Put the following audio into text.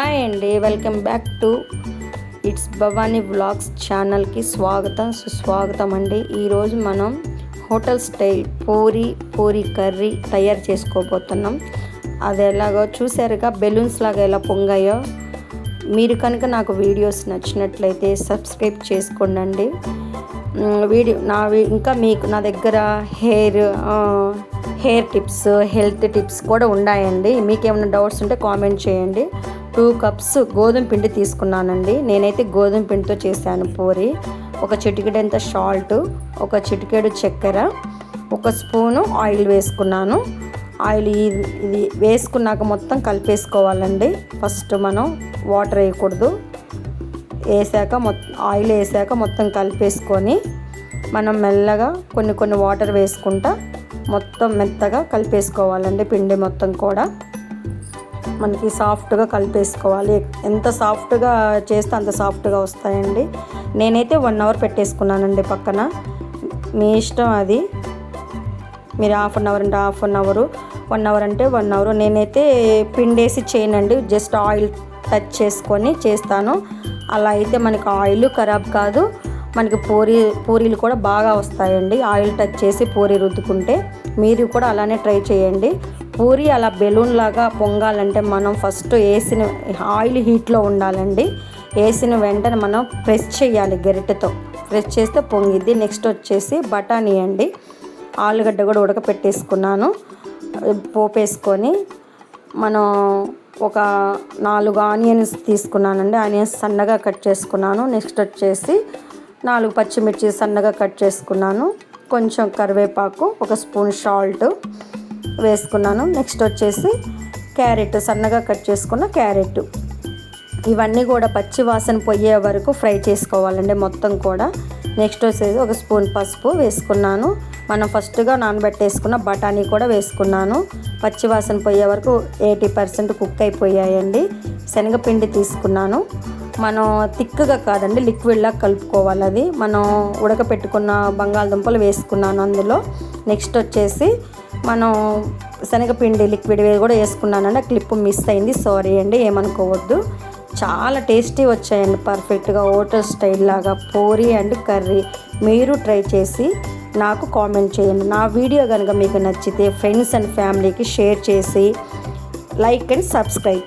Hi అండి, welcome back to it's Bhavani vlogs ఛానల్కి స్వాగతం సుస్వాగతం అండి. ఈరోజు మనం హోటల్ స్టైల్ పూరి కర్రీ తయారు చేసుకోబోతున్నాం. అది ఎలాగో చూసారుగా, బెలూన్స్ లాగా ఎలా పొంగాయో. మీరు కనుక నాకు వీడియోస్ నచ్చినట్లయితే సబ్స్క్రైబ్ చేసుకోండి. ఇంకా మీకు నా దగ్గర హెయిర్ టిప్స్, హెల్త్ టిప్స్ కూడా ఉన్నాయండి. మీకేమైనా డౌట్స్ ఉంటే కామెంట్ చేయండి. 2 కప్స్ గోధుమ పిండి తీసుకున్నానండి. నేనైతే గోధుమ పిండితో చేశాను పూరి. ఒక చిటికెడంత సాల్ట్, ఒక చిటికెడు చక్కెర, 1 స్పూను ఆయిల్ వేసుకున్నాను. ఆయిల్ ఇది వేసుకున్నాక మొత్తం కలిపేసుకోవాలండి. ఫస్ట్ మనం వాటర్ వేయకూడదు. ఆయిల్ వేసాక మొత్తం కలిపేసుకొని మనం మెల్లగా కొన్ని వాటర్ వేసుకుంటా మొత్తం మెత్తగా కలిపేసుకోవాలండి. పిండి మొత్తం కూడా మనకి సాఫ్ట్గా కలిపేసుకోవాలి. ఎంత సాఫ్ట్గా చేస్తే అంత సాఫ్ట్గా వస్తాయండి. నేనైతే 1 అవర్ పెట్టేసుకున్నానండి పక్కన. మీ ఇష్టం అది. మీరు హాఫ్ అన్ అవర్ అంటే హాఫ్ అన్ అవరు, 1 అవర్ అంటే 1 అవర్. నేనైతే పిండేసి చేయనండి, జస్ట్ ఆయిల్ టచ్ చేసుకొని చేస్తాను. అలా అయితే మనకి ఆయిల్ ఖరాబ్ కాదు, మనకి పూరీలు కూడా బాగా వస్తాయండి. ఆయిల్ టచ్ చేసి పూరి రుద్దుకుంటే మీరు కూడా అలానే ట్రై చేయండి. పూరి అలా బెలూన్ లాగా పొంగాలంటే మనం ఫస్ట్ వేసిన ఆయిల్ హీట్లో ఉండాలండి. వేసిన వెంటనే మనం ప్రెస్ చేయాలి, గరిటెతో ప్రెస్ చేస్తే పొంగిద్ది. నెక్స్ట్ వచ్చేసి బఠానీ అండి. ఆలుగడ్డ కూడా ఉడకపెట్టేసుకున్నాను. పోపేసుకొని మనం ఒక 4 ఆనియన్స్ తీసుకున్నానండి. ఆనియన్స్ సన్నగా కట్ చేసుకున్నాను. నెక్స్ట్ వచ్చేసి 4 పచ్చిమిర్చి సన్నగా కట్ చేసుకున్నాను. కొంచెం కరివేపాకు, 1 స్పూన్ సాల్ట్ వేసుకున్నాను. నెక్స్ట్ వచ్చేసి క్యారెట్, సన్నగా కట్ చేసుకున్న క్యారెట్. ఇవన్నీ కూడా పచ్చి వాసన పోయే వరకు ఫ్రై చేసుకోవాలండి మొత్తం కూడా. నెక్స్ట్ వచ్చేసి 1 స్పూన్ పసుపు వేసుకున్నాను. మనం ఫస్ట్గా నానబెట్టేసుకున్న బఠానీ కూడా వేసుకున్నాను. పచ్చి వాసన పోయే వరకు 80% కుక్ అయిపోయాయండి. శనగపిండి తీసుకున్నాను. మనం థిక్గా కాదండి, లిక్విడ్లా కలుపుకోవాలి. అది మనం ఉడకపెట్టుకున్న బంగాళదుంపలు వేసుకున్నాను అందులో. నెక్స్ట్ వచ్చేసి మనం శనగపిండి లిక్విడ్ కూడా వేసుకున్నానండి. ఆ క్లిప్ మిస్ అయింది, సారీ అండి, ఏమనుకోవద్దు. చాలా టేస్టీ వచ్చాయండి, పర్ఫెక్ట్గా హోటల్ స్టైల్ లాగా పూరి అండ్ కర్రీ. మీరు ట్రై చేసి నాకు కామెంట్ చేయండి. నా వీడియో కనుక మీకు నచ్చితే ఫ్రెండ్స్ అండ్ ఫ్యామిలీకి షేర్ చేసి లైక్ అండ్ సబ్స్క్రైబ్.